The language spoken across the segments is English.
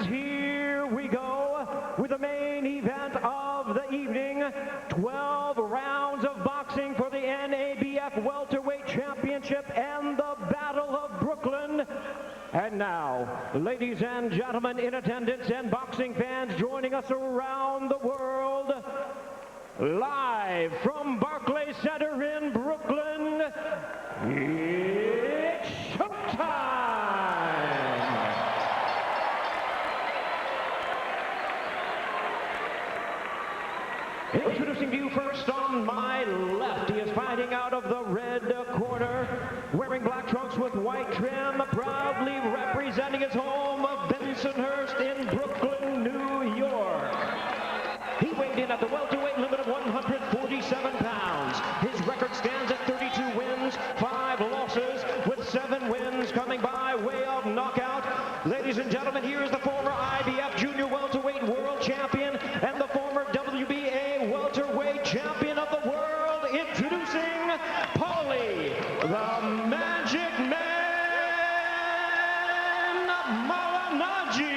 Here we go with the main event of the evening. 12 rounds of boxing for the NABF Welterweight Championship and the Battle of Brooklyn. And now, ladies and gentlemen in attendance and boxing fans joining us around the world, live from Barclays Center in Brooklyn, it's showtime! Introducing to you first on my left, he is fighting out of the red corner, wearing black trunks with white trim, proudly representing his home of Bensonhurst in Brooklyn, New York. He weighed in at the welterweight limit of 147 pounds. His record stands at 32 wins, 5 losses, with 7 wins coming by way of knockout. Ladies and gentlemen, here is the former IBF Junior Welterweight World Champion and the former WBA Welterweight Champion of the world, introducing Paulie, the Magic Man, Malignaggi.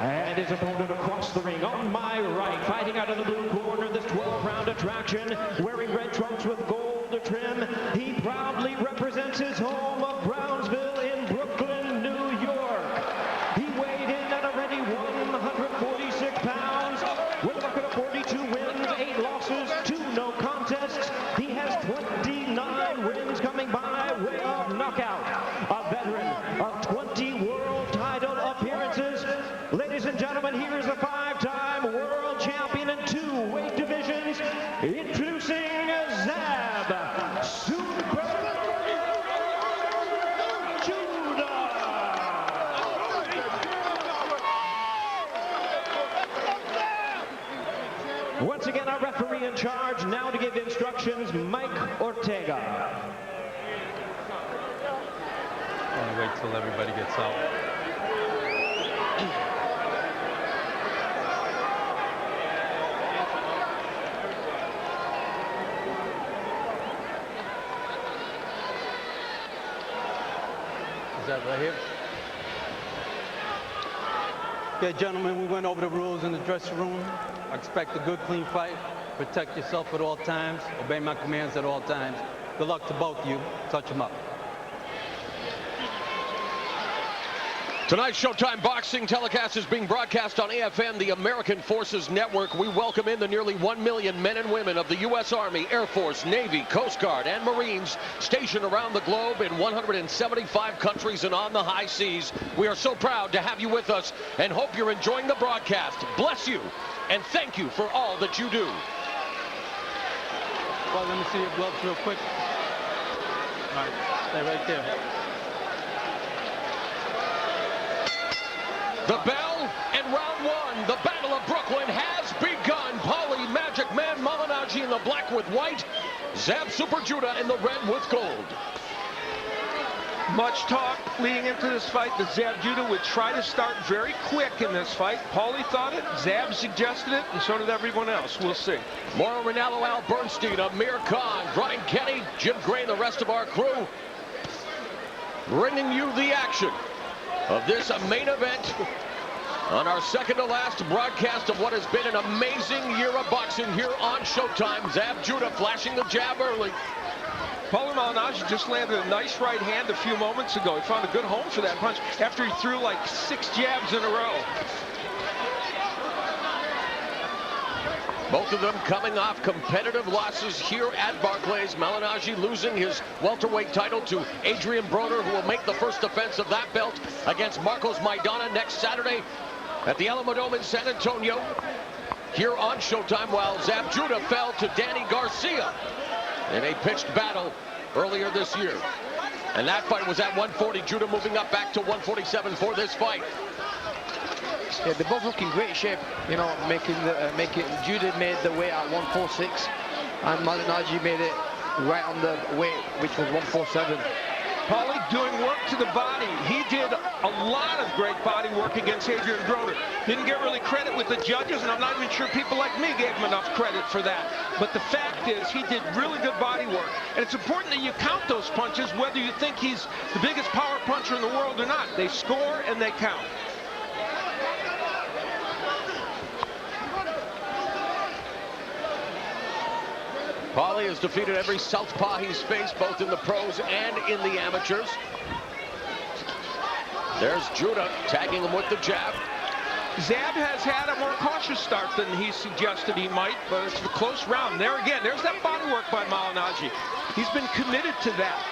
And his opponent across the ring on my right, fighting out of the blue corner, this 12-round attraction, wearing red trunks with gold trim. He proudly represents his home of Brownsville in Brooklyn, New York. He weighed in at already 146 pounds with a record of 42 wins, 8 losses, 2 no contests. He has 29 wins coming by way of knockout. A veteran of 20 world title appearances. Ladies and gentlemen, here is a 5-time world champion in 2 weight divisions, introducing Zab Super Judah. Once again, our referee in charge now to give instructions, Mike Ortega. I'll wait till everybody gets out. Is that right here? Yeah, gentlemen, we went over the rules in the dressing room. I expect a good, clean fight. Protect yourself at all times. Obey my commands at all times. Good luck to both of you. Touch them up. Tonight's Showtime Boxing telecast is being broadcast on AFN, the American Forces Network. We welcome in the nearly 1 million men and women of the U.S. Army, Air Force, Navy, Coast Guard, and Marines stationed around the globe in 175 countries and on the high seas. We are so proud to have you with us and hope you're enjoying the broadcast. Bless you, and thank you for all that you do. Well, let me see your gloves real quick. All right, stay right there. The bell and round 1, the Battle of Brooklyn has begun. Paulie Magic Man Malignaggi in the black with white, Zab Super Judah in the red with gold. Much talk leading into this fight that Zab Judah would try to start very quick in this fight. Paulie thought it, Zab suggested it, and so did everyone else. We'll see. Mauro Ranallo, Al Bernstein, Amir Khan, Brian Kenny, Jim Gray, and the rest of our crew bringing you the action of this main event on our second to last broadcast of what has been an amazing year of boxing here on Showtime. Zab Judah flashing the jab early. Paulie Malignaggi just landed a nice right hand a few moments ago. He found a good home for that punch after he threw like 6 jabs in a row. Both of them coming off competitive losses here at Barclays. Malignaggi losing his welterweight title to Adrian Broner, who will make the first defense of that belt against Marcos Maidana next Saturday at the Alamodome in San Antonio here on Showtime, while Zab Judah fell to Danny Garcia in a pitched battle earlier this year. And that fight was at 140. Judah moving up back to 147 for this fight. Yeah, they both look in great shape, you know, making Judah made the weight at 146 and Malignaggi made it right on the weight, which was 147. Paulie doing work to the body. He did a lot of great body work against Adrian Broner. Didn't get really credit with the judges, and I'm not even sure people like me gave him enough credit for that. But the fact is, he did really good body work. And it's important that you count those punches, whether you think he's the biggest power puncher in the world or not. They score and they count. Paulie has defeated every southpaw he's faced, both in the pros and in the amateurs. There's Judah tagging him with the jab. Zab has had a more cautious start than he suggested he might, but it's a close round. There again, there's that body work by Malignaggi. He's been committed to that.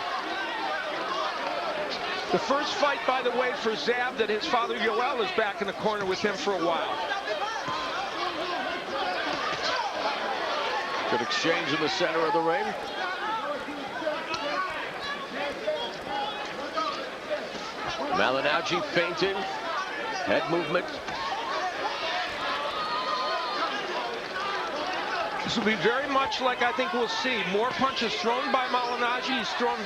The first fight, by the way, for Zab, that his father Yoel is back in the corner with him for a while. Good exchange in the center of the ring. Malignaggi feinting, head movement. This will be very much like I think we'll see. More punches thrown by Malignaggi. He's thrown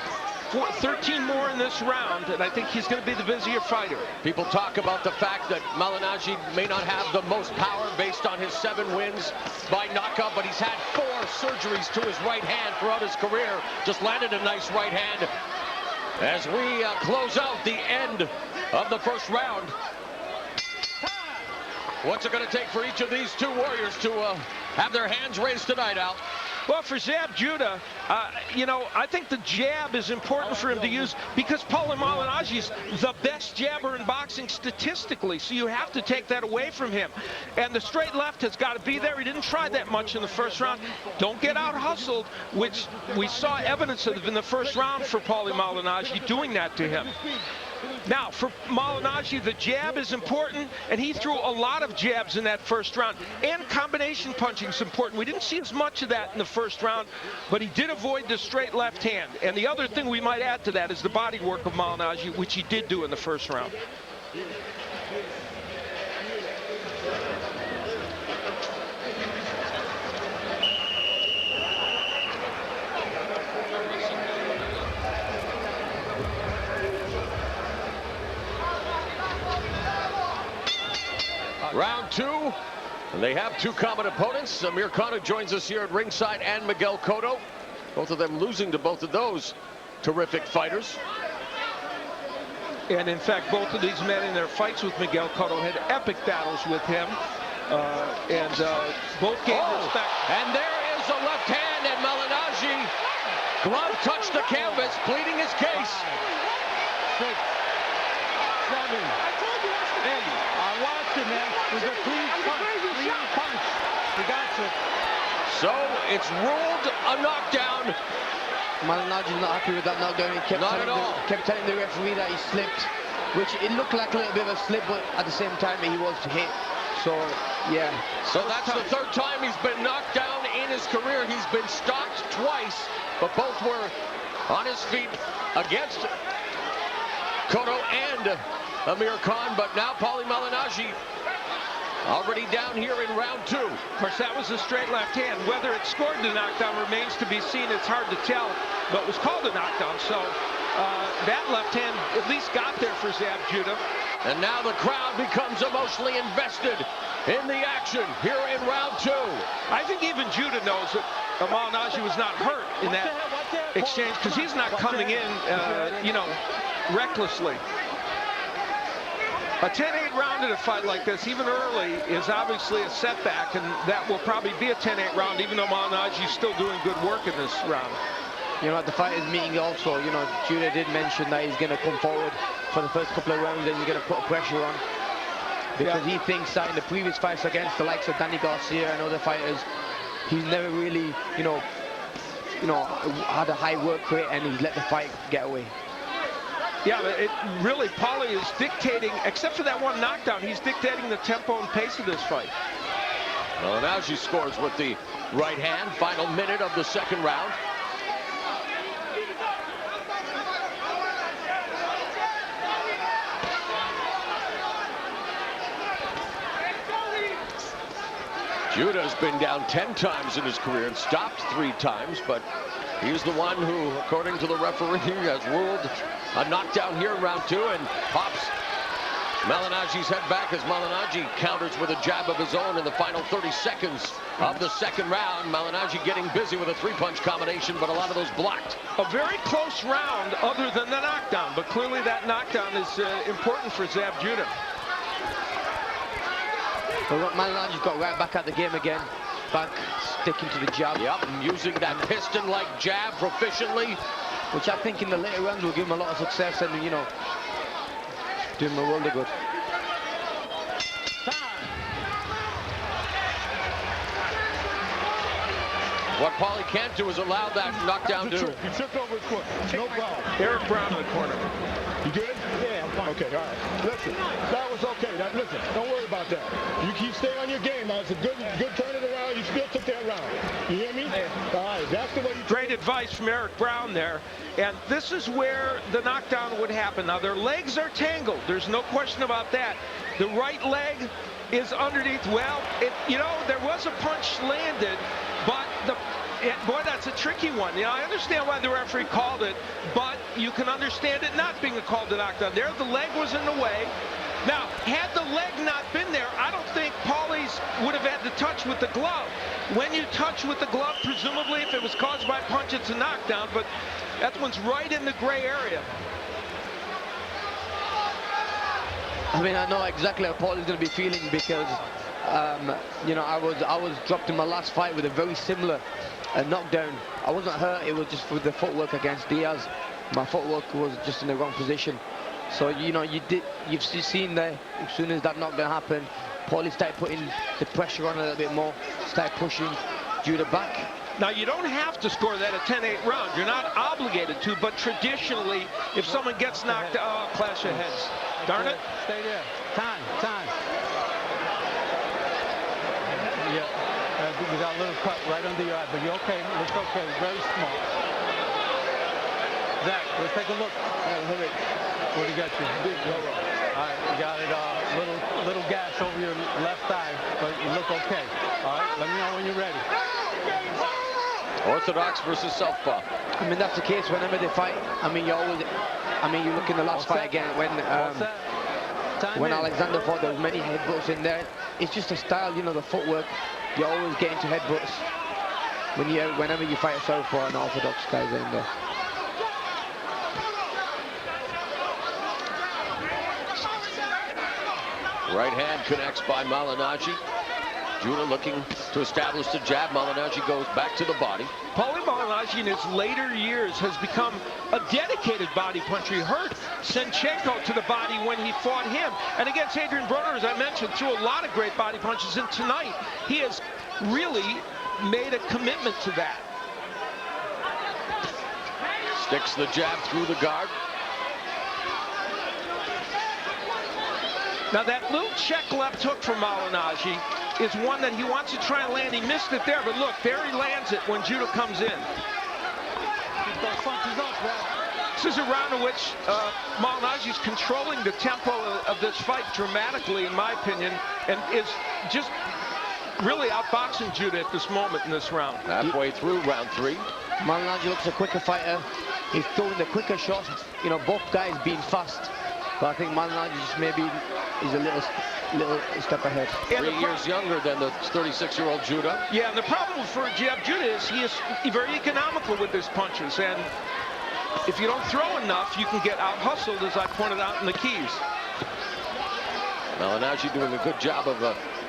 13 more in this round, and I think he's going to be the busier fighter. People talk about the fact that Malignaggi may not have the most power based on his 7 wins by knockout, but he's had 4 surgeries to his right hand throughout his career. Just landed a nice right hand as we close out the end of the first round. What's it going to take for each of these 2 warriors to have their hands raised tonight, Al? Well, for Zab Judah, you know, I think the jab is important for him to use because Paulie Malignaggi is the best jabber in boxing statistically, so you have to take that away from him. And the straight left has got to be there. He didn't try that much in the first round. Don't get out hustled, which we saw evidence of in the first round for Paulie Malignaggi doing that to him. Now, for Malignaggi, the jab is important, and he threw a lot of jabs in that first round. And combination punching is important. We didn't see as much of that in the first round, but he did avoid the straight left hand. And the other thing we might add to that is the body work of Malignaggi, which he did do in the first round. Round 2, and they have 2 common opponents. Amir Khan, who joins us here at ringside, and Miguel Cotto. Both of them losing to both of those terrific fighters. And in fact, both of these men in their fights with Miguel Cotto had epic battles with him. Both gave respect. And there is a left hand, and Malignaggi, glove touched the canvas, pleading his case. 6, 7, 8. I watched him, man. It was a clean punch. He got it. So it's ruled a knockdown. Malignaggi's not happy with that knockdown. He kept telling the referee that he slipped, which it looked like a little bit of a slip, but at the same time he was hit. So, yeah. So that's the 3rd time he's been knocked down in his career. He's been stopped twice, but both were on his feet against Cotto and Amir Khan. But now Paulie Malignaggi already down here in round 2. Of course, that was a straight left hand. Whether it scored the knockdown remains to be seen. It's hard to tell, but it was called a knockdown. So that left hand at least got there for Zab Judah. And now the crowd becomes emotionally invested in the action here in round 2. I think even Judah knows that Malignaggi was not hurt in that exchange because he's not coming in, you know, recklessly. A 10-8 round in a fight like this, even early, is obviously a setback, and that will probably be a 10-8 round, even though Malignaggi's still doing good work in this round. You know, at the fighters meeting also, you know, Judah did mention that he's going to come forward for the first couple of rounds and he's going to put pressure on. Because he thinks that in the previous fights against the likes of Danny Garcia and other fighters, he's never really, you know, had a high work rate and he's let the fight get away. Yeah, but it really, Paulie is dictating, except for that one knockdown, he's dictating the tempo and pace of this fight. Malignaggi scores with the right hand. Final minute of the 2nd round. Judah's been down 10 times in his career and stopped 3 times, but He's the one who, according to the referee, has ruled a knockdown here in round 2 and pops Malignaggi's head back as Malignaggi counters with a jab of his own in the final 30 seconds of the second round. Malignaggi getting busy with a 3-punch combination, but a lot of those blocked. A very close round other than the knockdown, but clearly that knockdown is important for Zab Judah. But Malignaggi's got right back at the game again. Back, sticking to the jab. Yep, using that piston-like jab proficiently. Which I think in the later rounds will give him a lot of success and, you know, do him a world of good. What Paulie can't do is allow that knockdown to... He tripped over his foot. No problem. Eric Brown in the corner. You good? Yeah, I'm fine. Okay, all right. Listen, that was okay. Now, listen, don't worry about that. You keep staying on your game. Now, it's a good turn it around. You still took that round. You hear me? All right, that's the way you... Great advice from Eric Brown there. And this is where the knockdown would happen. Now, their legs are tangled. There's no question about that. The right leg is underneath. Well, you know, there was a punch landed, but boy, that's a tricky one. You know, I understand why the referee called it, but you can understand it not being a call to knockdown. There, the leg was in the way. Now, had the leg not been there, I don't think Paulie's would have had to touch with the glove. When you touch with the glove, presumably, if it was caused by a punch, it's a knockdown, but that one's right in the gray area. I mean, I know exactly how Paulie's going to be feeling because, you know, I was dropped in my last fight with a very similar knockdown. I wasn't hurt, it was just with the footwork against Diaz. My footwork was just in the wrong position. So, you know, you've seen there, as soon as that knockdown happened, Paulie started putting the pressure on a little bit more, started pushing Judah back. Now, you don't have to score that a 10-8 round. You're not obligated to, but traditionally, if someone gets knocked out, clash of heads. Darn it. Stay there. Time. Yeah, you got a little cut right under your eye, but you're okay. It's okay. Very small. Zach, let's take a look. What do you got you? All right, you got it. Little gash over your left eye, but you look okay. All right, let me know when you're ready. Orthodox versus southpaw. I mean, that's the case whenever they fight. I mean, you look in the last fight again when Alexander fought, there was many headbutts in there. It's just a style, you know, the footwork. You always get into headbutts whenever you fight a southpaw and orthodox guys are in there. Right hand connects by Malignaggi. Judah looking to establish the jab. Malignaggi goes back to the body. Paulie Malignaggi in his later years has become a dedicated body puncher. He hurt Senchenko to the body when he fought him. And against Adrian Broner, as I mentioned, threw a lot of great body punches. And tonight, he has really made a commitment to that. Sticks the jab through the guard. Now, that little check left hook from Malignaggi is one that he wants to try and land. He missed it there, but look, there he lands it when Judah comes in. This is a round in which Malignaggi is controlling the tempo of this fight dramatically, in my opinion, and is just really outboxing Judah at this moment in this round. Halfway through round 3. Malignaggi looks a quicker fighter. He's throwing the quicker shots. You know, both guys being fast. But I think Malignaggi just maybe is a little step ahead. 3 years younger than the 36-year-old Judah. Yeah, and the problem for Jab Judah is he is very economical with his punches, and if you don't throw enough, you can get out-hustled, as I pointed out in the keys. Malignaggi doing a good job of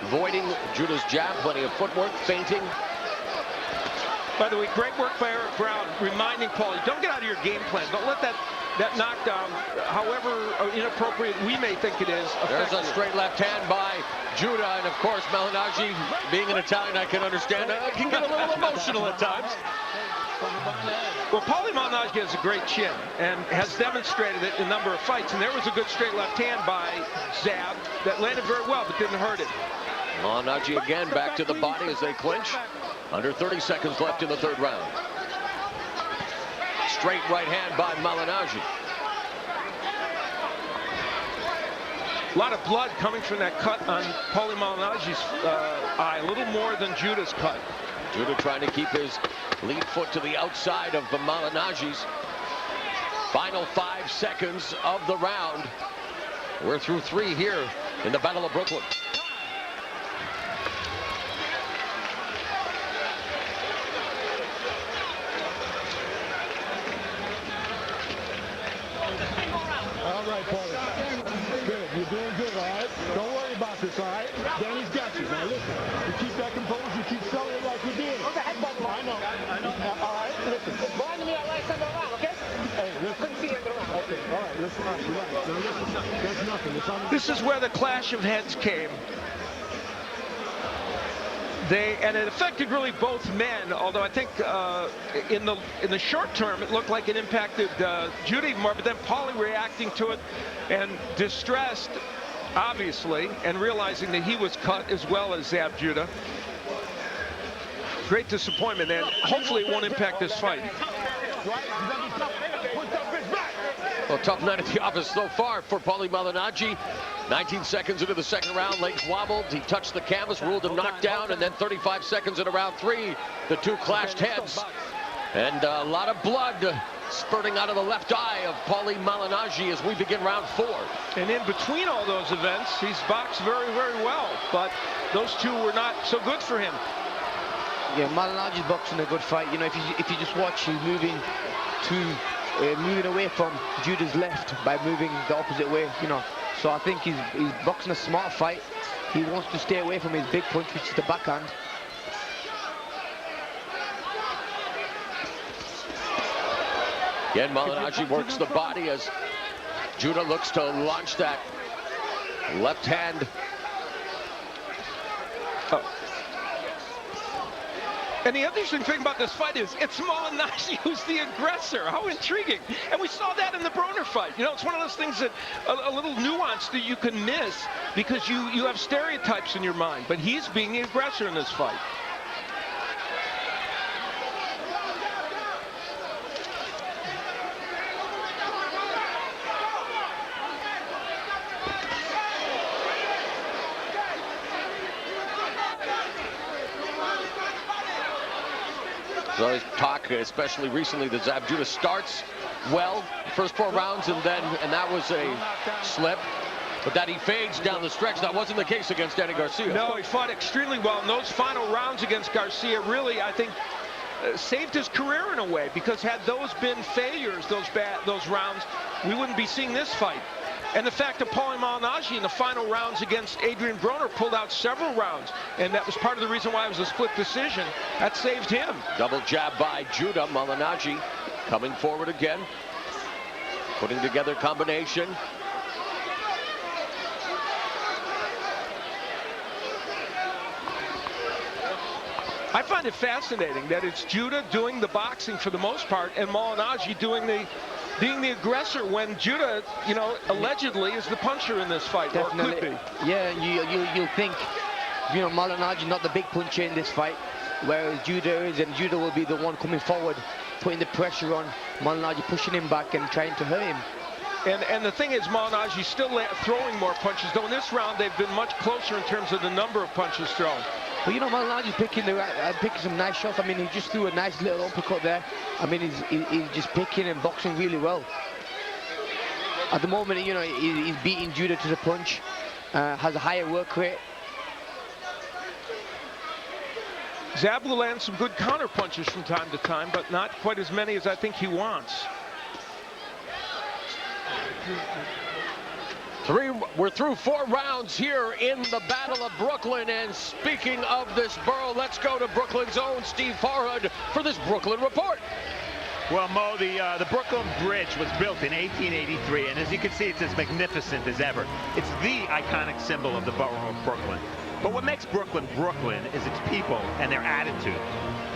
avoiding Judah's jab, plenty of footwork, feinting. By the way, great work by Eric Brown, reminding Paulie, don't get out of your game plan. Don't let that knockdown, however inappropriate we may think it is, There's a straight left hand by Judah, and of course, Malignaggi, being an Italian, I can understand, can get a little emotional at times. Well, Paulie Malignaggi has a great chin and has demonstrated it in a number of fights, and there was a good straight left hand by Zab that landed very well, but didn't hurt it. Malignaggi again back to the body as they clinch. Under 30 seconds left in the third round. Straight right hand by Malignaggi. A lot of blood coming from that cut on Paulie Malignaggi's eye, a little more than Judah's cut. Judah trying to keep his lead foot to the outside of Malignaggi's. Final 5 seconds of the round. We're through 3 here in the Battle of Brooklyn. All right, Paulie. Good. You're doing good, all right? Don't worry about this, all right? Danny's got you. Now, listen. You keep that composure. You keep selling it like you're doing it. I know. All right, listen. Hey, listen. Okay, all right, listen. All right, relax. Now, listen. That's nothing. It's on. This is where the clash of heads came. And it affected really both men, although I think in the short term it looked like it impacted Judah even more, but then Paulie reacting to it and distressed, obviously, and realizing that he was cut as well as Zab Judah. Great disappointment, and hopefully it won't impact this fight. Well, tough night at the office so far for Paulie Malignaggi. 19 seconds into the second round, legs wobbled. He touched the canvas, ruled him knocked down, and then 35 seconds into round 3, the two clashed heads. And a lot of blood spurting out of the left eye of Paulie Malignaggi as we begin round 4. And in between all those events, he's boxed very, very well, but those two were not so good for him. Yeah, Malignaggi's boxing a good fight. You know, if you just watch, he's moving away from Judah's left by moving the opposite way, you know. So I think he's boxing a smart fight. He wants to stay away from his big punch, which is the backhand. Again, Malignaggi works the body as Judah looks to launch that left hand. And the interesting thing about this fight is it's Malignaggi who's the aggressor. How intriguing. And we saw that in the Broner fight. You know, it's one of those things that a little nuance that you can miss because you have stereotypes in your mind. But he's being the aggressor in this fight. There's always talk, especially recently, that Zab Judah starts well, first 4 rounds, and that was a slip. But that he fades down the stretch. That wasn't the case against Danny Garcia. No, he fought extremely well. And those final rounds against Garcia really, I think, saved his career in a way. Because had those been failures, those rounds, we wouldn't be seeing this fight. And the fact that Paulie Malignaggi in the final rounds against Adrian Broner pulled out several rounds, and that was part of the reason why it was a split decision, that saved him. Double jab by Judah. Malignaggi coming forward again, putting together combination. I find it fascinating that it's Judah doing the boxing for the most part, and Malignaggi being the aggressor when Judah, you know, allegedly is the puncher in this fight. Definitely. Or could be. Yeah, you'll think, you know, Malignaggi not the big puncher in this fight, whereas Judah is, and Judah will be the one coming forward, putting the pressure on Malignaggi, pushing him back and trying to hurt him. And the thing is, Malignaggi's still throwing more punches, though in this round they've been much closer in terms of the number of punches thrown. But you know, Malignaggi's picking some nice shots. I mean, he just threw a nice little uppercut there. I mean, he's just picking and boxing really well. At the moment, you know, he's beating Judah to the punch, has a higher work rate. Zab will land some good counter punches from time to time, but not quite as many as I think he wants. We're through 4 rounds here in the Battle of Brooklyn. And speaking of this borough, let's go to Brooklyn's own Steve Farhood for this Brooklyn report. Well, Mo, the Brooklyn Bridge was built in 1883, and as you can see, it's as magnificent as ever. It's the iconic symbol of the borough of Brooklyn. But what makes Brooklyn Brooklyn is its people and their attitude.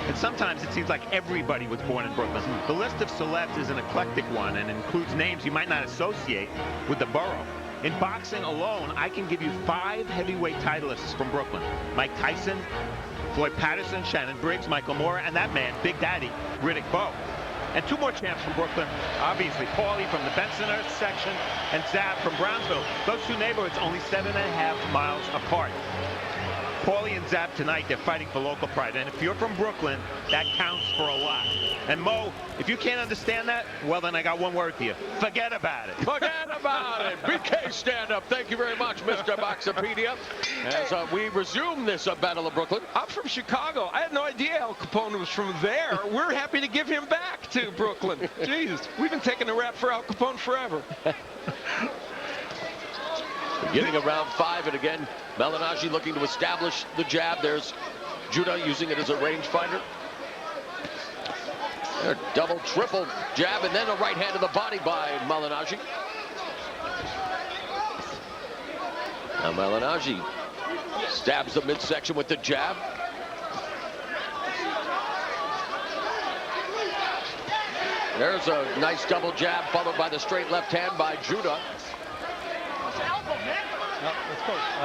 And sometimes it seems like everybody was born in Brooklyn. The list of celebs is an eclectic one and includes names you might not associate with the borough. In boxing alone, I can give you 5 heavyweight titleists from Brooklyn. Mike Tyson, Floyd Patterson, Shannon Briggs, Michael Moore, and that man, Big Daddy, Riddick Bowe. And 2 more champs from Brooklyn, obviously Paulie from the Bensonhurst section and Zab from Brownsville. Those 2 neighborhoods only 7.5 miles apart. Paulie and Zab tonight, they're fighting for local pride. And if you're from Brooklyn, that counts for a lot. And Mo, if you can't understand that, well, then I got one word for you. Forget about it. Forget about it. BK stand-up. Thank you very much, Mr. Boxopedia. As we resume this Battle of Brooklyn. I'm from Chicago. I had no idea Al Capone was from there. We're happy to give him back to Brooklyn. Jeez, we've been taking a rap for Al Capone forever. Beginning of round 5, and again, Malignaggi looking to establish the jab. There's Judah using it as a rangefinder. Double, triple jab, and then a right hand to the body by Malignaggi. Now Malignaggi stabs the midsection with the jab. There's a nice double jab, followed by the straight left hand by Judah.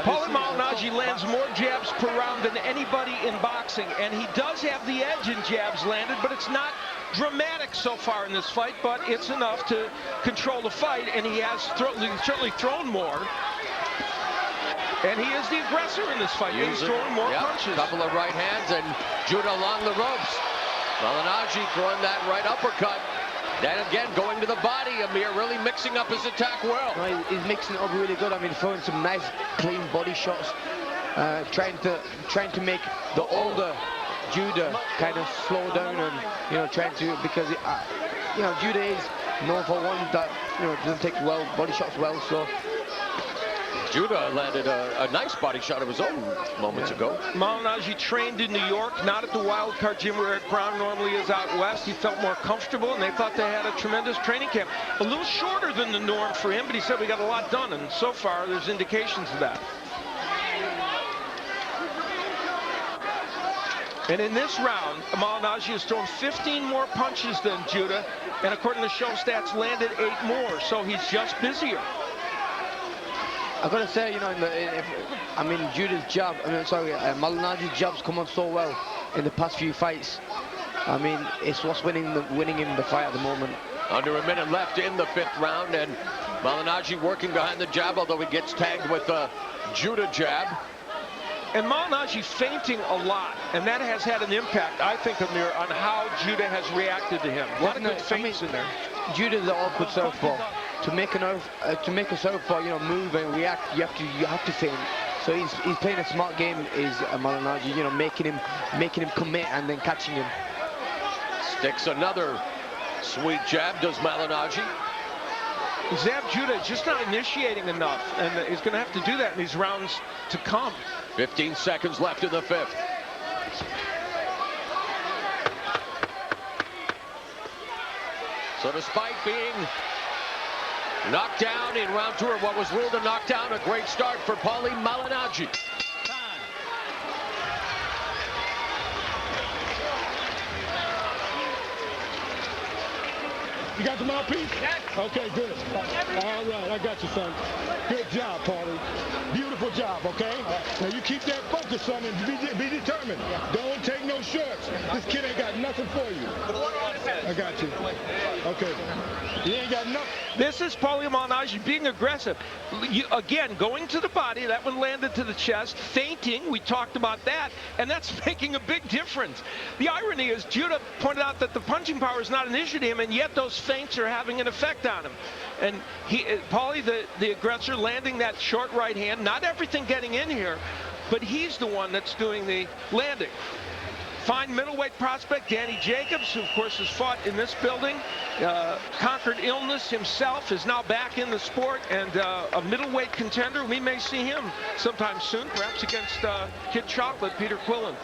Paulie Malignaggi lands more jabs per round than anybody in boxing, and he does have the edge in jabs landed, but it's not dramatic so far in this fight, but it's enough to control the fight, and he has certainly thrown more. And he is the aggressor in this fight. He's throwing more punches. A couple of right hands, and Judah along the ropes. Malignaggi throwing that right uppercut. Then again, going to the body, Amir really mixing up his attack well. No, he's mixing it up really good. I mean, throwing some nice, clean body shots, trying to make the older Judah kind of slow down, and trying to, because Judah is known for one that doesn't take body shots well. So Judah landed a nice body shot of his own moments ago. Malignaggi trained in New York, not at the Wild Card gym where Eric Brown normally is out west. He felt more comfortable, and they thought they had a tremendous training camp. A little shorter than the norm for him, but he said we got a lot done, and so far there's indications of that. And in this round, Malignaggi has thrown 15 more punches than Judah, and according to show stats, landed 8 more, so he's just busier. I've got to say, Judah's jab, Malignaggi's jabs come on so well in the past few fights. I mean, it's what's winning him the fight at the moment. Under a minute left in the 5th round, and Malignaggi working behind the jab, although he gets tagged with a Judah jab. And Malignaggi feinting a lot, and that has had an impact, I think, Amir, on how Judah has reacted to him. A lot of good feints in there. Judah's an awkward southpaw. To make a southpaw, move and react, you have to feint. So he's playing a smart game, is Malignaggi, making him commit and then catching him. Sticks another sweet jab, does Malignaggi. Zab Judah is just not initiating enough, and he's going to have to do that in these rounds to come. 15 seconds left in the 5th. So despite being knocked down in round 2 of what was ruled a knockdown, a great start for Paulie Malignaggi. You got the mouthpiece? Yes. Okay, good. All right, I got you, son. Good job, Paulie. Beautiful job, okay? Now you keep that focus, son, and be determined. Don't take no shorts. This kid ain't got nothing for you. I got you. Okay. He ain't got nothing. This is Paulie Malignaggi being aggressive. Again, going to the body, that one landed to the chest. Feinting, we talked about that, and that's making a big difference. The irony is Judah pointed out that the punching power is not an issue to him, and yet those feints are having an effect on him. And Paulie, the aggressor, landing that short right hand, not everything getting in here, but he's the one that's doing the landing. Fine middleweight prospect Danny Jacobs, who of course has fought in this building, conquered illness himself, is now back in the sport, and a middleweight contender. We may see him sometime soon, perhaps against Kid Chocolate, Peter Quillen.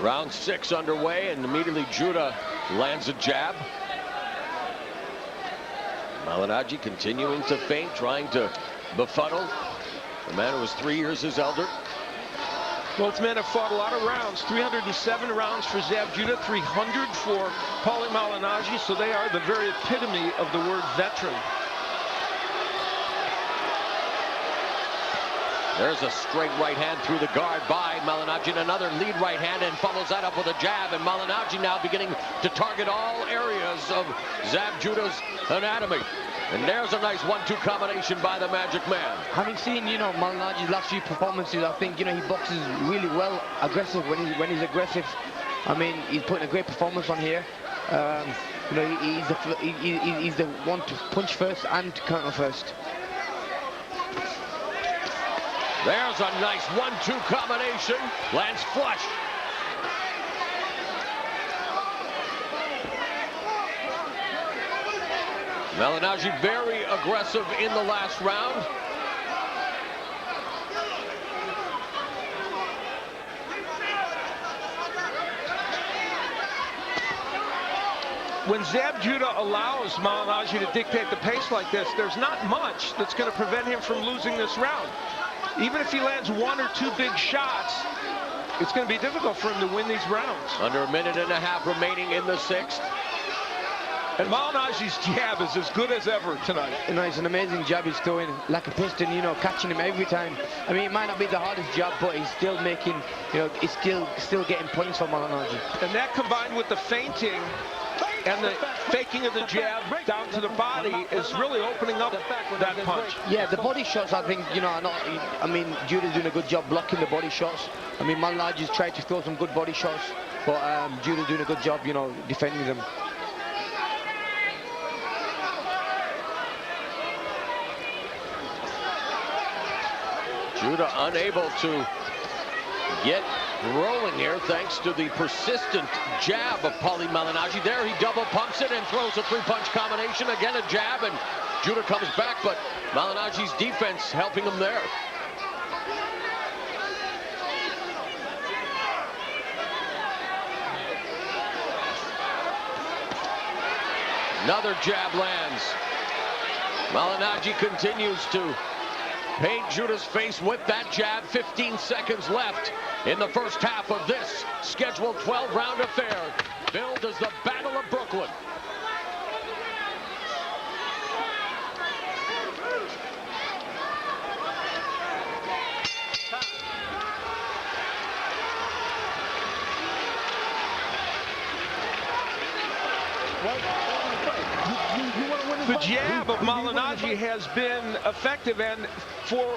Round 6 underway, and immediately Judah lands a jab. Malignaggi continuing to feint, trying to befuddle the man who was 3 years his elder. Both men have fought a lot of rounds. 307 rounds for Zab Judah, 300 for Paulie Malignaggi, so they are the very epitome of the word veteran. There's a straight right hand through the guard by Malignaggi, and another lead right hand, and follows that up with a jab, and Malignaggi now beginning to target all areas of Zab Judah's anatomy. And there's a nice 1-2 combination by the Magic Man. Having seen, Malignaggi's last few performances, I think, he boxes really well, aggressive when he's aggressive. I mean, he's putting a great performance on here. He's the one to punch first and to counter first. There's a nice 1-2 combination. Lands flush. Malignaggi very aggressive in the last round. When Zab Judah allows Malignaggi to dictate the pace like this, there's not much that's going to prevent him from losing this round. Even if he lands 1 or 2 big shots, it's going to be difficult for him to win these rounds. Under a minute and a half remaining in the 6th. And Malignaggi's jab is as good as ever tonight. It's an amazing jab he's throwing, like a piston, catching him every time. I mean, it might not be the hardest jab, but he's still making, he's still getting points for Malignaggi. And that combined with the feinting and the faking of the jab down to the body is really opening up that punch. Yeah, the body shots, I think, Judah's doing a good job blocking the body shots. I mean, Malignaggi's tried to throw some good body shots, but Judah's doing a good job, defending them. Judah unable to get rolling here thanks to the persistent jab of Paulie Malignaggi. There he double pumps it and throws a 3-punch combination. Again a jab, and Judah comes back, but Malignaggi's defense helping him there. Another jab lands. Malignaggi continues to paint Judah's face with that jab. 15 seconds left in the first half of this scheduled 12-round affair, billed as the Battle of Brooklyn. The jab of Malignaggi has been effective, and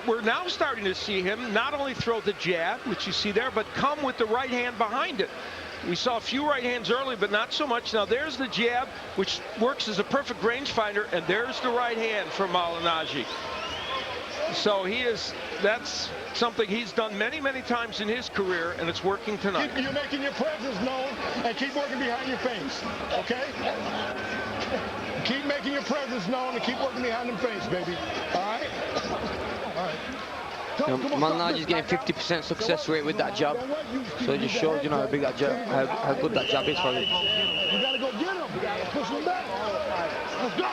we're now starting to see him not only throw the jab, which you see there, but come with the right hand behind it. We saw a few right hands early, but not so much. Now there's the jab, which works as a perfect rangefinder, and there's the right hand from Malignaggi. So that's something he's done many, many times in his career, and it's working tonight. You're making your presence known, and keep working behind your face, okay? Keep making your presence known and keep working behind them face, baby. All right? All right. Malignaggi's getting 50% success rate with that jab. So it just shows, how big that jab, how good that jab is for him. You gotta go get him. You gotta push him back. Let's go.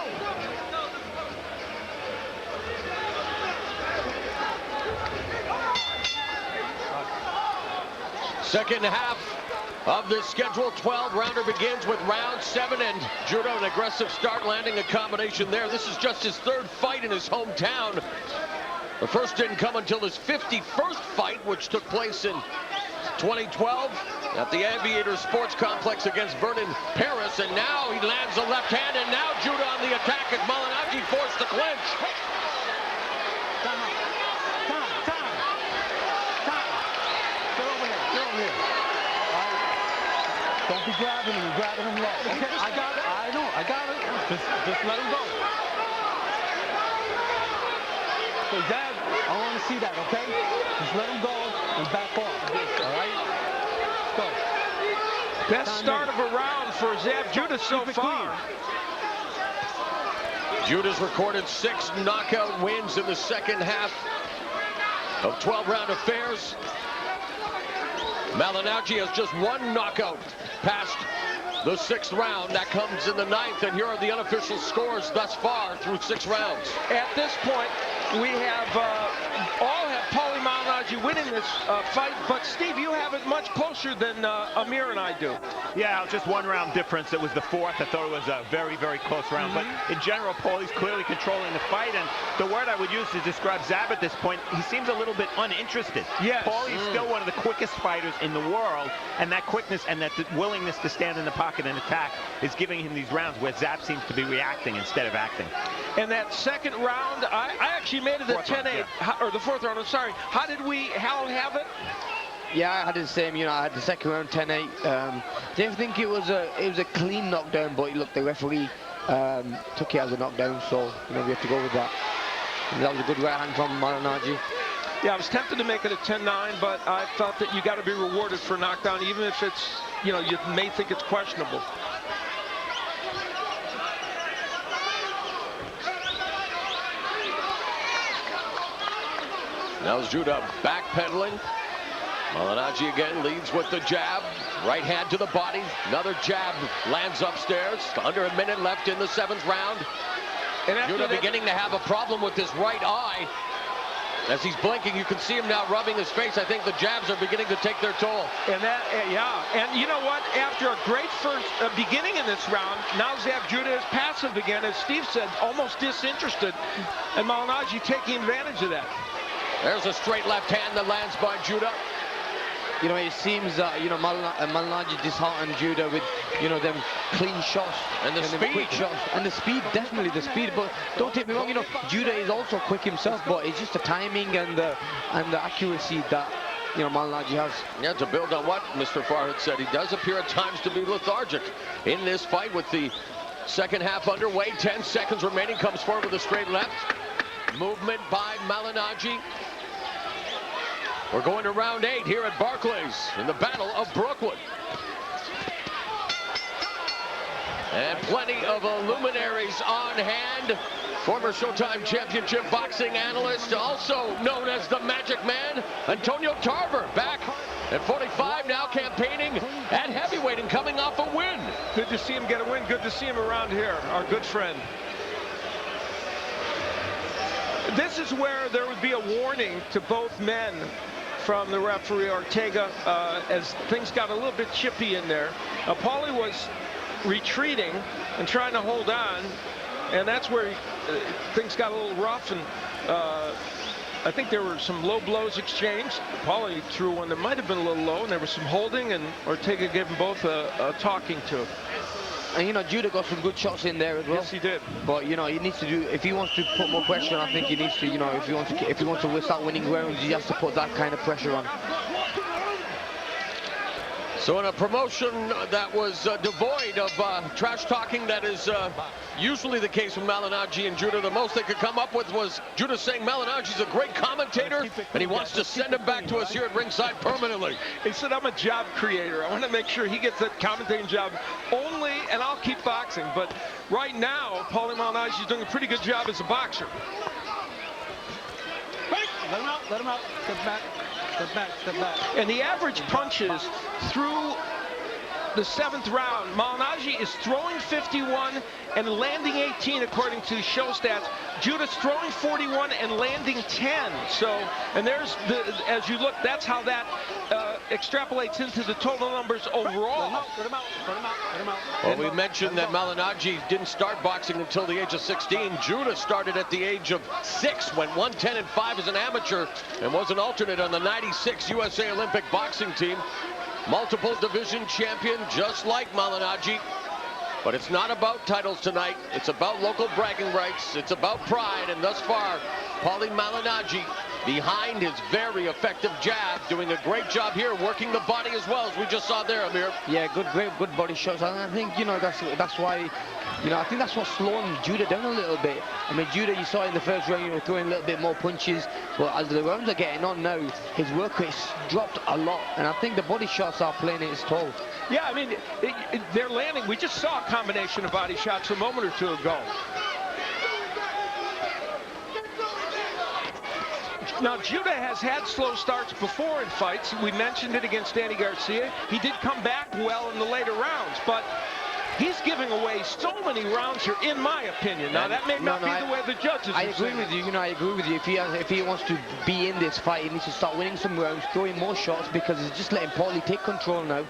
Second half of this scheduled 12-rounder begins with round 7, and Judah an aggressive start, landing a combination there. This is just his 3rd fight in his hometown. The first didn't come until his 51st fight, which took place in 2012 at the Aviator Sports Complex against Vernon Paris. And now he lands a left hand, and now Judah on the attack as Malignaggi forced to clinch. Don't be grabbing him. You're grabbing him low. Okay, I got it. I know. I got it. Just let him go. Okay, Dad, I want to see that, okay? Just let him go and back off. All right? Go. Best start of a round for Zab Judah so far. Judah's recorded 6 knockout wins in the second half of 12-round affairs. Malignaggi has just 1 knockout past the 6th round. That comes in the 9th, and here are the unofficial scores thus far through 6 rounds. At this point, we have all have Paulie Malignaggi winning this fight, but Steve, you have it much closer than Amir and I do. Yeah, just one round difference. It was the fourth. I thought it was a very, very close round. But in general, Paulie's clearly controlling the fight. And the word I would use to describe Zab at this point, he seems a little bit uninterested. Yes. Paulie's still one of the quickest fighters in the world. And that quickness and that willingness to stand in the pocket and attack is giving him these rounds where Zab seems to be reacting instead of acting. And that second round, I actually made it a 10-8, or the fourth round, I'm sorry. How did Hal have it? Yeah, I had the same. You know, I had the second round 10-8. Didn't think it was a clean knockdown, but look, the referee took it as a knockdown, so you know we have to go with that. And that was a good right hand from Malignaggi. Yeah, I was tempted to make it a 10-9, but I thought that you got to be rewarded for a knockdown, even if it's, you know, you may think it's questionable. Now Judah backpedaling. Malignaggi again leads with the jab. Right hand to the body. Another jab lands upstairs. Under a minute left in the 7th round. Judah beginning to have a problem with his right eye. As he's blinking, you can see him now rubbing his face. I think the jabs are beginning to take their toll. And that, yeah. And you know what? After a great first beginning in this round, now Zab Judah is passive again, as Steve said, almost disinterested. And Malignaggi taking advantage of that. There's a straight left hand that lands by Judah. You know, it seems that, you know, Malignaggi disheartened Judah with, you know, them clean shots. And the speed. Quick shots. And the speed, definitely the speed. But don't take me wrong, you know, Judah is also quick himself, but it's just the timing and the accuracy that, you know, Malignaggi has. Yeah, to build on what Mr. Farhad said, he does appear at times to be lethargic in this fight with the second half underway. 10 seconds remaining, comes forward with a straight left. Movement by Malignaggi. We're going to round 8 here at Barclays in the Battle of Brooklyn. And plenty of luminaries on hand. Former Showtime Championship boxing analyst, also known as the Magic Man, Antonio Tarver, back at 45, now campaigning at heavyweight and coming off a win. Good to see him get a win. Good to see him around here, our good friend. This is where there would be a warning to both men from the referee Ortega as things got a little bit chippy in there. Paulie was retreating and trying to hold on, and that's where things got a little rough, and I think there were some low blows exchanged. Paulie threw one that might have been a little low, and there was some holding, and Ortega gave them both a talking to. And you know, Judah got some good shots in there as well. Yes, he did. But you know, he needs to do, if he wants to put more pressure on, I think he needs to, you know, if he wants to start winning rounds, he has to put that kind of pressure on. So in a promotion that was devoid of trash talking, that is usually the case with Malignaggi and Judah, the most they could come up with was Judah saying Malignaggi's a great commentator and he wants to send him back to us here at ringside permanently. He said, I'm a job creator. I want to make sure he gets that commentating job only, and I'll keep boxing. But right now, Paulie Malignaggi is doing a pretty good job as a boxer. Let him out, let him out. Step back, step back, step back. And the average punches through the 7th round, Malignaggi is throwing 51 and landing 18 according to show stats. Judah's throwing 41 and landing 10. So, and there's the, as you look, that's how that extrapolates into the total numbers overall. Well, we mentioned that Malignaggi didn't start boxing until the age of 16. Judah started at the age of 6, went 110-5 as an amateur, and was an alternate on the 96 USA Olympic boxing team. Multiple division champion, just like Malignaggi. But it's not about titles tonight. It's about local bragging rights. It's about pride. And thus far, Paulie Malignaggi, behind his very effective jab, doing a great job here, working the body as well, as we just saw there, Amir. Yeah, good body shots. And I think, you know, that's why, you know, I think that's what's slowing Judah down a little bit. I mean, Judah, you saw in the first round, you were throwing a little bit more punches. But as the rounds are getting on now, his work rate's dropped a lot. And I think the body shots are playing its toll. Yeah, I mean, they're landing. We just saw a combination of body shots a moment or two ago. Now, Judah has had slow starts before in fights. We mentioned it against Danny Garcia. He did come back well in the later rounds, but He's giving away so many rounds here, in my opinion. Now, that may not be the way the judges I are agree saying with it. you. I agree with you. If he wants to be in this fight, he needs to start winning some rounds, throwing more shots, because he's just letting Paulie take control now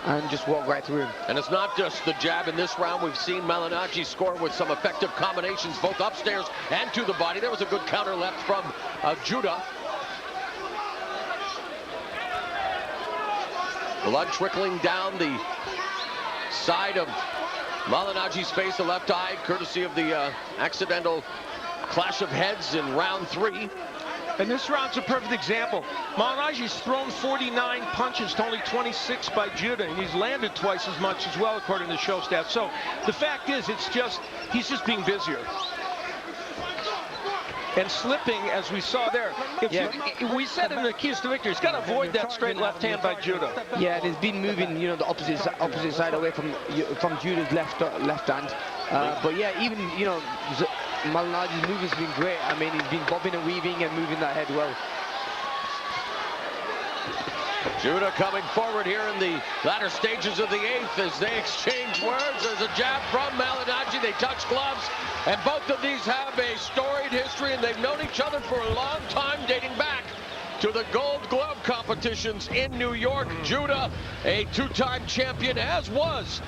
and just walk right through him. And it's not just the jab in this round. We've seen Malignaggi score with some effective combinations, both upstairs and to the body. There was a good counter left from Judah. Blood trickling down the side of Malignaggi's face, the left eye, courtesy of the accidental clash of heads in round 3. And this round's a perfect example. Malignaggi's thrown 49 punches to only 26 by Judah, and he's landed twice as much as well, according to show stats. So the fact is, he's just being busier. And slipping, as we saw there. We said in the keys to victory, he's got to avoid that straight left hand by Judah. Yeah, there's been moving, the opposite side away from Judah's left hand. But yeah, even Malignaggi's movement's been great. I mean, he's been bobbing and weaving and moving that head well. Judah coming forward here in the latter stages of the 8th as they exchange words. There's a jab from Malignaggi. They touch gloves, and both of these have a storied history, and they've known each other for a long time, dating back to the Gold Glove competitions in New York. Judah, a 2-time champion, as was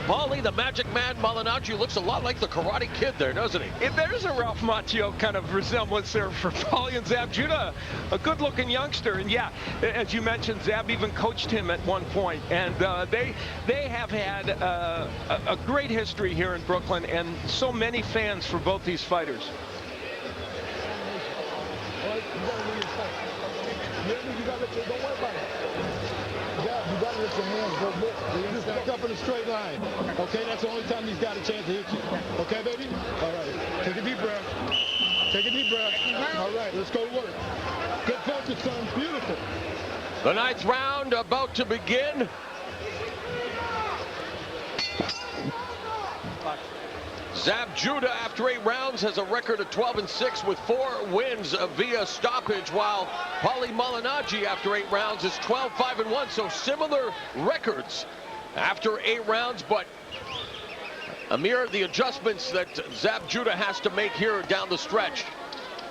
Paulie, the Magic Man. Malignaggi looks a lot like the Karate Kid there, doesn't he? There's a Ralph Macchio kind of resemblance there for Paulie and Zab. Judah, a good-looking youngster, and yeah, as you mentioned, Zab even coached him at one point, and they have had a great history here in Brooklyn, and so many fans for both these fighters. Don't worry about it. You got to let your hands go more. You just back up in a straight line. Okay, that's the only time he's got a chance to hit you. Okay, baby? All right. Take a deep breath. Take a deep breath. All right, let's go to work. Good focus, son. Beautiful. The 9th round about to begin. Zab Judah, after 8 rounds, has a record of 12-6 with 4 wins via stoppage, while Paulie Malignaggi, after 8 rounds, is 12-5-1. So similar records after 8 rounds, but Amir, the adjustments that Zab Judah has to make here down the stretch.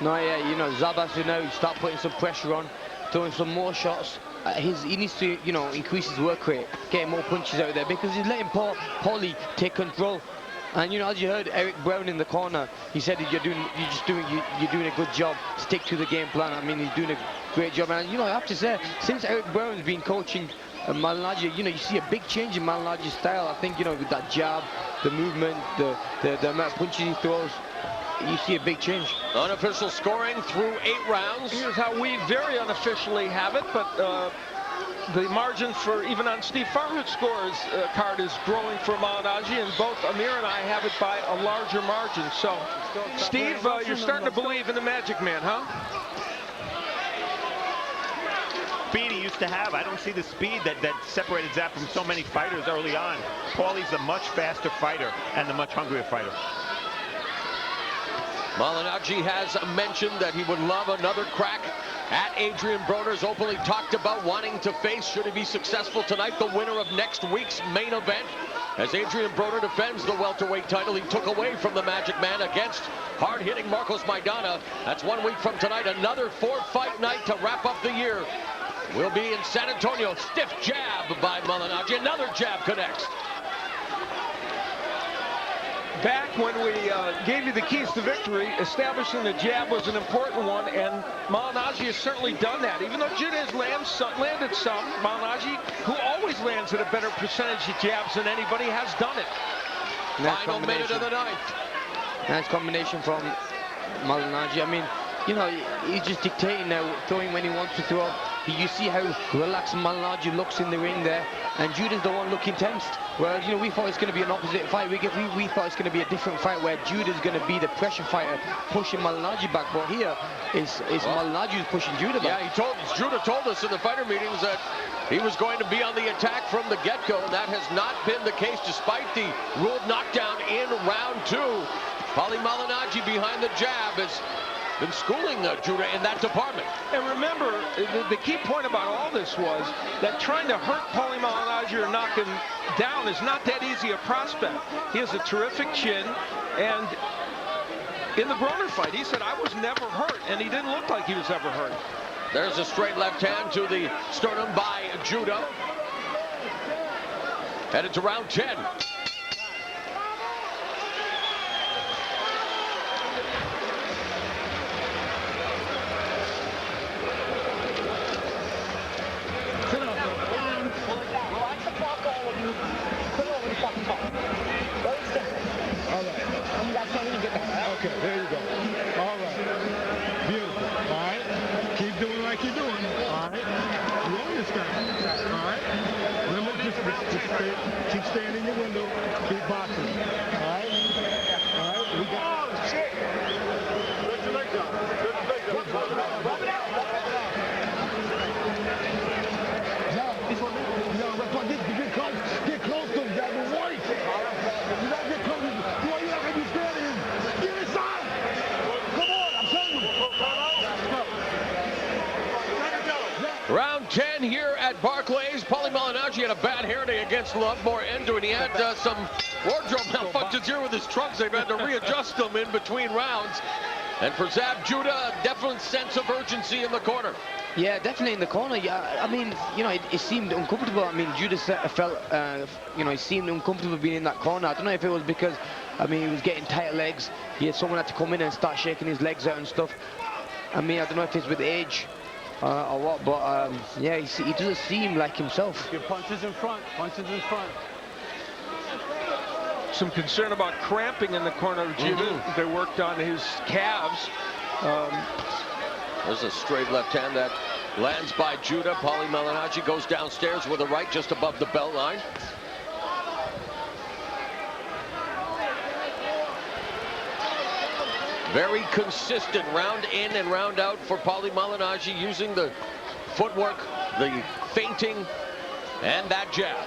No, yeah, Zab has to now start putting some pressure on, throwing some more shots. He needs to, increase his work rate, getting more punches out there, because he's letting Paulie take control. And as you heard Eric Brown in the corner, he said that you're doing a good job. Stick to the game plan. I mean, he's doing a great job. And I have to say, since Eric Brown's been coaching Malignaggi, you see a big change in Malignaggi's style. I think with that jab, the movement, the amount of punches he throws, you see a big change. Unofficial scoring through 8 rounds. Here's how we very unofficially have it, but the margin for, even on Steve Farhood's scores card, is growing for Malignaggi, and both Amir and I have it by a larger margin. So, Steve, you're starting to believe in the Magic Man, huh? Speed he used to have. I don't see the speed that separated Zab from so many fighters early on. Paulie's a much faster fighter and a much hungrier fighter. Malignaggi has mentioned that he would love another crack at Adrian Broner's. Openly talked about wanting to face, should he be successful tonight, the winner of next week's main event. As Adrian Broner defends the welterweight title he took away from the Magic Man against hard-hitting Marcos Maidana. That's 1 week from tonight. Another 4-fight night to wrap up the year. We'll be in San Antonio. Stiff jab by Malignaggi. Another jab connects. Back when we gave you the keys to victory, establishing the jab was an important one, and Malignaggi has certainly done that. Even though Judah has landed some, Malignaggi, who always lands at a better percentage of jabs than anybody, has done it. Final minute of the 9th. Nice combination from Malignaggi. I mean, he's just dictating now, throwing when he wants to throw. You see how relaxed Malignaggi looks in the ring there, and Judah's the one looking tensed. Whereas, we thought it's going to be an opposite fight. We thought it's going to be a different fight where Judah's going to be the pressure fighter, pushing Malignaggi back. But here, it's Malignaggi who's pushing Judah back. Yeah, Judah told us in the fighter meetings that he was going to be on the attack from the get-go, and that has not been the case despite the ruled knockdown in round 2. Paulie Malignaggi behind the jab as been schooling Judah in that department. And remember, the key point about all this was that trying to hurt Paulie Malignaggi or knock him down is not that easy a prospect. He has a terrific chin, and in the Broner fight, he said, I was never hurt, and he didn't look like he was ever hurt. There's a straight left hand to the sternum by Judah. Headed to round 10. Okay, there you go. All right. Beautiful. All right. Keep doing like you're doing. All right. You own this guy. All right. Remember, keep staying in your window. Keep boxing. All right. All right. We got. Oh, shit. Let your leg down. Let your leg down. Rub it out. Get close to him. You gotta be white. You gotta get close. Boy, you gotta be standing. Get inside. Come on, I'm telling you. Round 10 here at Barclays. Paulie Malignaggi had a bad hair day against Lovemore Endo, and he had some wardrobe malfunctions here with his trunks. They've had to readjust them in between rounds. And for Zab Judah, a definite sense of urgency in the corner. Yeah, definitely in the corner. Yeah, I mean, you know, it seemed uncomfortable. I mean, Judah felt, you know, he seemed uncomfortable being in that corner. I don't know if it was because, I mean, he was getting tight legs. He had someone had to come in and start shaking his legs out and stuff. I mean, I don't know if it's with age or what, but yeah, he doesn't seem like himself. Your punches in front, punches in front. Some concern about cramping in the corner of Judah. They worked on his calves. There's a straight left hand that lands by Judah. Paulie Malignaggi goes downstairs with a right just above the belt line. Very consistent round in and round out for Paulie Malignaggi, using the footwork, the feinting, and that jab.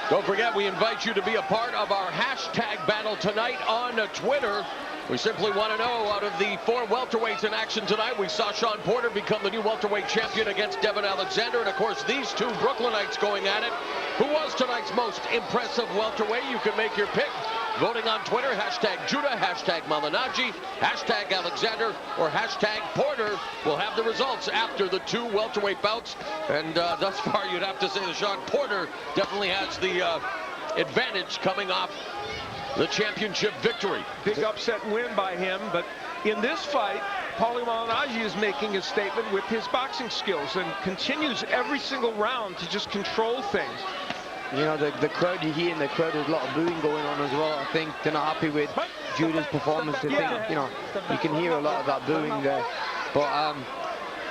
Don't forget, we invite you to be a part of our hashtag battle tonight on Twitter. We simply want to know, out of the 4 welterweights in action tonight, we saw Shawn Porter become the new welterweight champion against Devin Alexander. And of course, these two Brooklynites going at it. Who was tonight's most impressive welterweight? You can make your pick. Voting on Twitter, hashtag Judah, hashtag Malignaggi, hashtag Alexander, or hashtag Porter. We'll have the results after the 2 welterweight bouts. And thus far, you'd have to say that Shawn Porter definitely has the advantage coming off the championship victory. Big upset win by him, but in this fight, Paulie Malignaggi is making a statement with his boxing skills and continues every single round to just control things. You know, the crowd, you hear in the crowd, there's a lot of booing going on as well. I think they're not happy with Judah's performance. They think, you know, you can hear a lot of that booing there. But,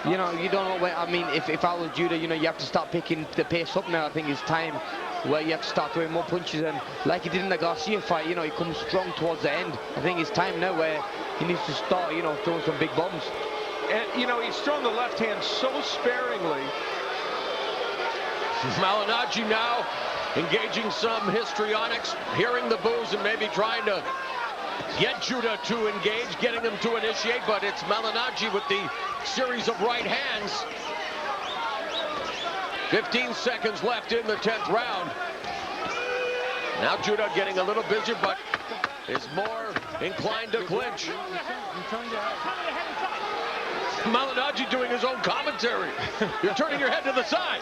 you know, you don't know when, I mean, if I was Judah, you know, you have to start picking the pace up now. I think it's time where you have to start throwing more punches. And like he did in the Garcia fight, you know, he comes strong towards the end. I think it's time now where he needs to start, you know, throwing some big bombs. And, you know, he's thrown the left hand so sparingly. Malignaggi now engaging some histrionics, hearing the boos and maybe trying to get Judah to engage, getting him to initiate, but it's Malignaggi with the series of right hands. 15 seconds left in the 10th round. Now Judah getting a little busier, but is more inclined to clinch. Malignaggi doing his own commentary. You're turning your head to the side.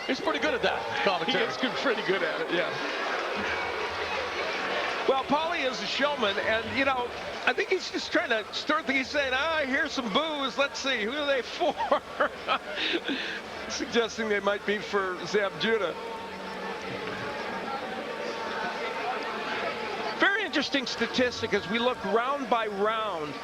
He's pretty good at that commentary. He is pretty good at it, yeah. Well, Paulie is a showman, and, you know, I think he's just trying to stir things. He's saying, I hear some boos. Let's see, who are they for? Suggesting they might be for Zab Judah. Very interesting statistic as we look round by round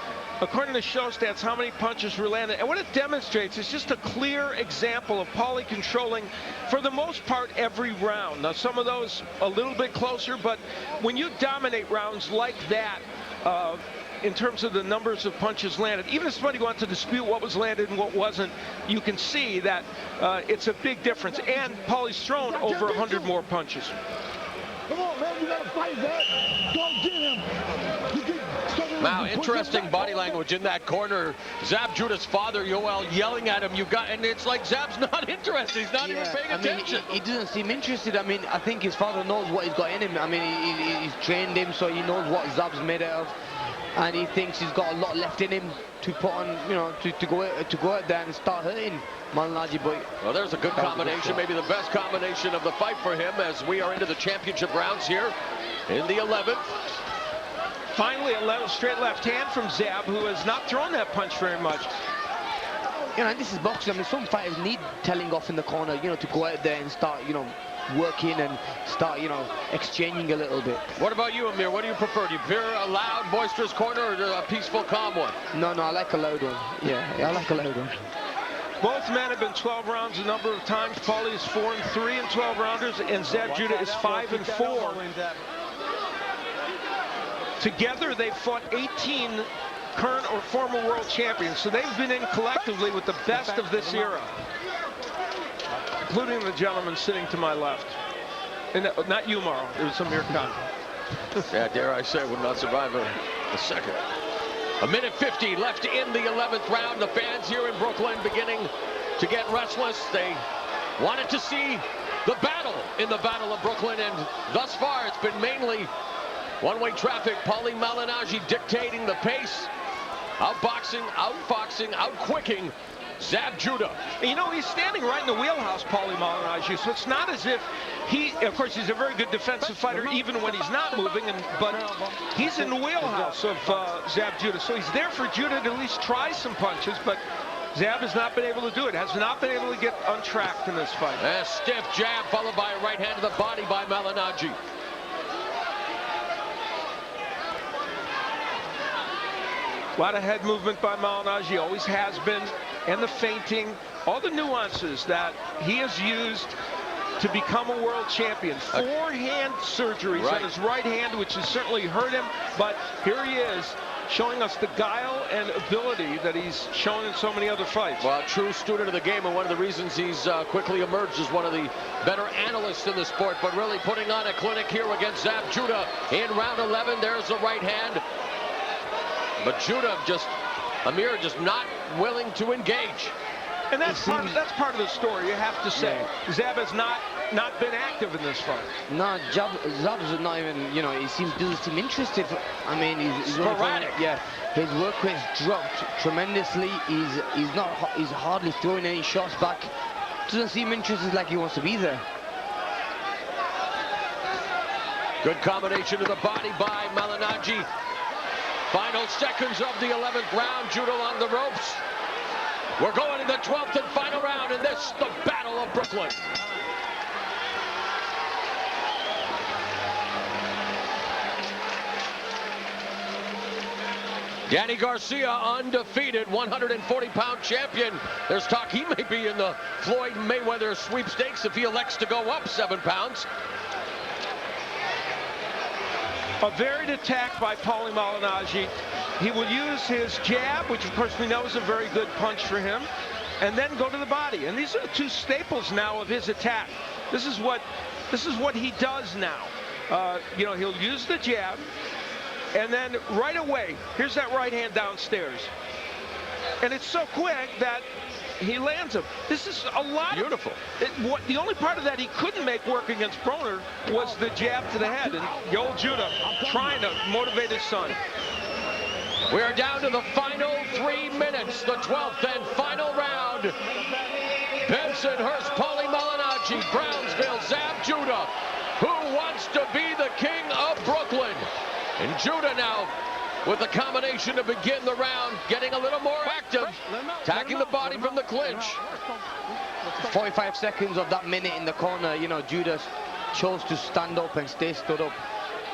according to show stats, how many punches were landed. And what it demonstrates is just a clear example of Paulie controlling, for the most part, every round. Now, some of those a little bit closer, but when you dominate rounds like that, in terms of the numbers of punches landed, even if somebody wants to dispute what was landed and what wasn't, you can see that it's a big difference. And Paulie's thrown over 100 more punches. Come on, man, you gotta fight that. Don't get him. Wow, interesting body language in that corner. Zab Judah's father, Yoel, yelling at him. And it's like Zab's not interested. He's not even paying attention. He doesn't seem interested. I mean, I think his father knows what he's got in him. I mean, he's trained him, so he knows what Zab's made out of. And he thinks he's got a lot left in him to put on, you know, to go out there and start hurting Malignaggi. But well, there's a good combination, maybe the best combination of the fight for him, as we are into the championship rounds here in the 11th. Finally, a straight left hand from Zab, who has not thrown that punch very much. You know, and this is boxing. I mean, some fighters need telling off in the corner, you know, to go out there and start, you know, working and start, you know, exchanging a little bit. What about you, Amir? What do you prefer? Do you prefer a loud, boisterous corner or a peaceful, calm one? No, I like a loud one. Yeah, I like a loud one. Both men have been 12 rounds a number of times. Paulie is 4-3 in 12 rounders, and Zab Judah is 5-4. Together, they've fought 18 current or former world champions, so they've been in collectively with the best of this era, including the gentleman sitting to my left. And not you, Morrow. It was Amir Khan. Yeah, dare I say, would not survive a second. A minute 50 left in the 11th round. The fans here in Brooklyn beginning to get restless. They wanted to see the battle in the Battle of Brooklyn, and thus far it's been mainly one-way traffic. Paulie Malignaggi dictating the pace, outboxing, outfoxing, outquicking Zab Judah. You know, he's standing right in the wheelhouse, Paulie Malignaggi, so it's not as if of course, he's a very good defensive fighter even when he's not moving, but he's in the wheelhouse of Zab Judah, so he's there for Judah to at least try some punches, but Zab has not been able to do it, has not been able to get untracked in this fight. A stiff jab followed by a right hand to the body by Malignaggi. A lot of head movement by Malignaggi, always has been, and the feinting, all the nuances that he has used to become a world champion. 4 hand surgeries on his right hand, which has certainly hurt him, but here he is, showing us the guile and ability that he's shown in so many other fights. Well, a true student of the game, and one of the reasons he's quickly emerged as one of the better analysts in the sport, but really putting on a clinic here against Zab Judah in round 11. There's the right hand. But Judah Amir just not willing to engage. And that's part of the story, you have to say. Yeah. Zab has not been active in this fight. No, Zab's not even, you know, doesn't seem interested. I mean, he's sporadic. Yeah, his work rate's dropped tremendously. He's hardly throwing any shots back. Doesn't seem interested like he wants to be there. Good combination to the body by Malignaggi. Final seconds of the 11th round. Judah on the ropes. We're going to the 12th and final round in this, the Battle of Brooklyn. Danny Garcia, undefeated, 140-pound champion. There's talk he may be in the Floyd Mayweather sweepstakes if he elects to go up 7 pounds. A varied attack by Paulie Malignaggi. He will use his jab, which of course we know is a very good punch for him, and then go to the body. And these are the 2 staples now of his attack. This is what he does now. You know, he'll use the jab, and then right away, here's that right hand downstairs. And it's so quick that he lands him. This is a lot. Beautiful. The only part of that he couldn't make work against Broner was the jab to the head. And the old Judah trying to motivate his son. We are down to the final 3 minutes, the 12th and final round. Bensonhurst, Paulie Malignaggi, Brownsville, Zab Judah. Who wants to be the king of Brooklyn? And Judah now with the combination to begin the round, getting a little more active, attacking the body from the clinch. 45 seconds of that minute in the corner, you know, Judah chose to stand up and stay stood up.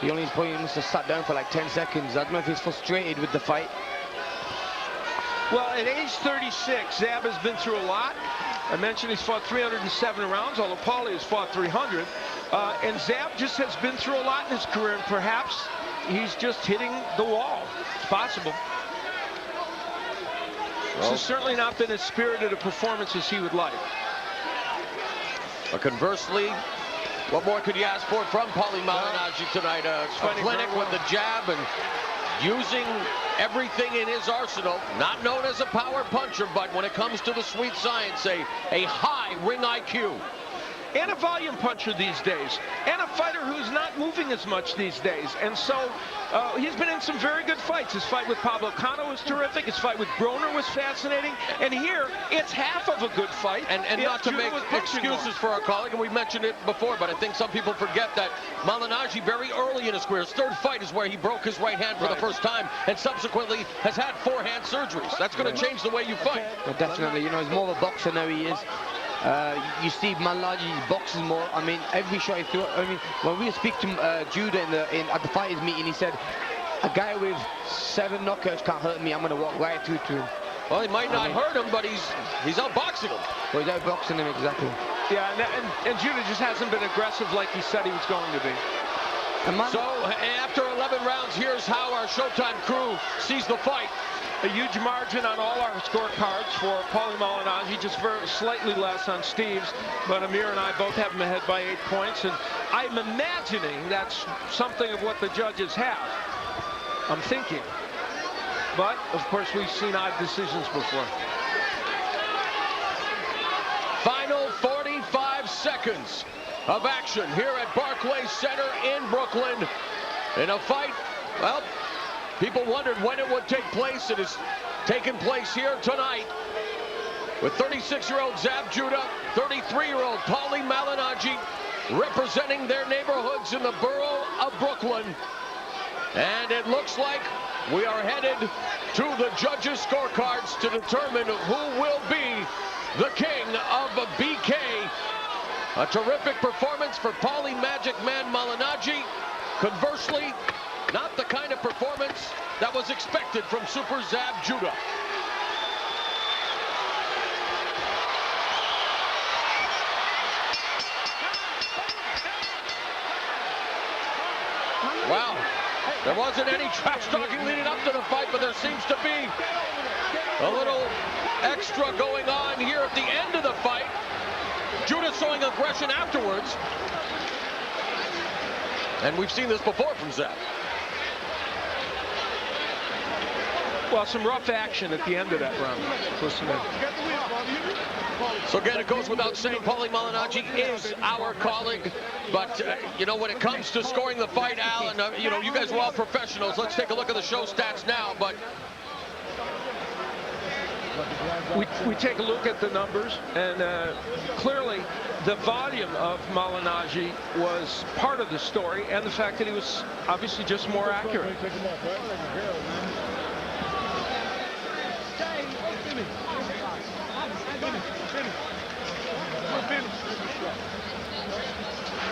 He must have sat down for like 10 seconds. I don't know if he's frustrated with the fight. Well, at age 36, Zab has been through a lot. I mentioned he's fought 307 rounds, although Paulie has fought 300. And Zab just has been through a lot in his career, and perhaps he's just hitting the wall. It's possible. This has certainly not been as spirited a performance as he would like. But conversely, what more could you ask for from Paulie Malignaggi tonight? A clinic with the jab and using everything in his arsenal. Not known as a power puncher, but when it comes to the sweet science, a high ring IQ. And a volume puncher these days, and a fighter who's not moving as much these days. And so he's been in some very good fights. His fight with Pablo Cano was terrific. His fight with Broner was fascinating. And here, it's half of a good fight. And not to make excuses for our colleague, and we mentioned it before, but I think some people forget that Malignaggi, very early in his career, his third fight is where he broke his right hand for the first time, and subsequently has had 4 hand surgeries. That's going to change the way you fight. Well, definitely. You know, he's more of a boxer now, he is. You see Malignaggi boxes more. I mean, every shot he threw. I mean, when we speak to Judah at the fighters meeting, he said, a guy with 7 knockouts can't hurt me. I'm going to walk right through to him. Well, he might not hurt him, but he's outboxing him. Well, he's outboxing him, exactly. Yeah, and Judah just hasn't been aggressive like he said he was going to be. So, after 11 rounds, here's how our Showtime crew sees the fight. A huge margin on all our scorecards for Paulie Malignaggi, just very slightly less on Steve's, but Amir and I both have him ahead by 8 points, and I'm imagining that's something of what the judges have. I'm thinking. But, of course, we've seen odd decisions before. Final 45 seconds of action here at Barclays Center in Brooklyn in a fight, well, people wondered when it would take place. It has taken place here tonight with 36-year-old Zab Judah, 33-year-old Paulie Malignaggi, representing their neighborhoods in the borough of Brooklyn. And it looks like we are headed to the judges' scorecards to determine who will be the king of BK. A terrific performance for Paulie Magic Man Malignaggi. Conversely, not the kind of performance that was expected from Super Zab Judah. Wow, there wasn't any trash talking leading up to the fight, but there seems to be a little extra going on here at the end of the fight. Judah showing aggression afterwards. And we've seen this before from Zab. Well, some rough action at the end of that round. Listen in. So again, it goes without saying, Paulie Malignaggi is our colleague. But, you know, when it comes to scoring the fight, Al, and, you know, you guys are all professionals. Let's take a look at the show stats now. But we take a look at the numbers, and clearly the volume of Malignaggi was part of the story, and the fact that he was obviously just more accurate.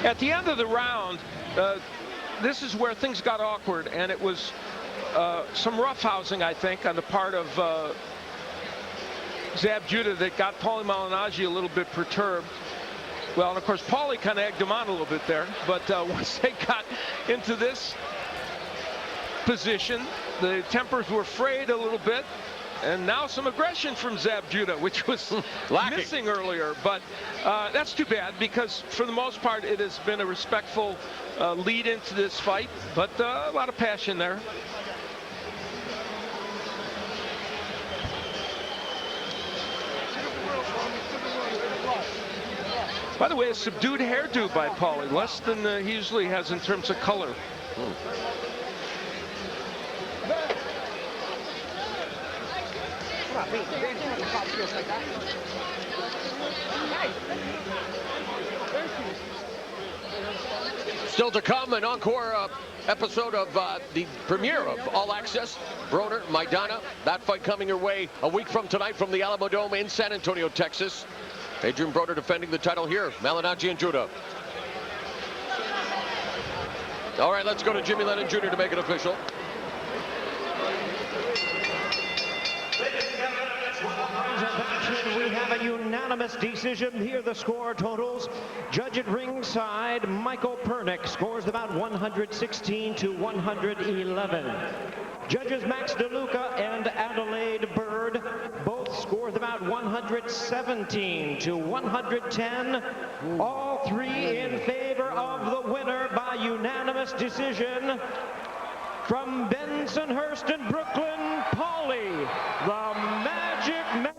At the end of the round, this is where things got awkward, and it was some roughhousing, I think, on the part of Zab Judah that got Paulie Malignaggi a little bit perturbed. Well, and of course, Paulie kind of egged him on a little bit there, but once they got into this position, the tempers were frayed a little bit. And now some aggression from Zab Judah, which was missing earlier. But that's too bad, because for the most part, it has been a respectful lead into this fight. But a lot of passion there. By the way, a subdued hairdo by Paulie, less than he usually has in terms of color. Still to come, an encore episode of the premiere of All Access, Broner, Maidana. That fight coming your way a week from tonight from the Alamo Dome in San Antonio, Texas. Adrian Broner defending the title here, Malignaggi and Judah. All right, let's go to Jimmy Lennon Jr. to make it official. We have a unanimous decision. Here the score totals. Judge at ringside, Michael Pernick scores about 116 to 111. Judges Max DeLuca and Adelaide Bird both scored about 117 to 110. All three in favor of the winner by unanimous decision. From Bensonhurst in Brooklyn, Paulie, the Magic Man.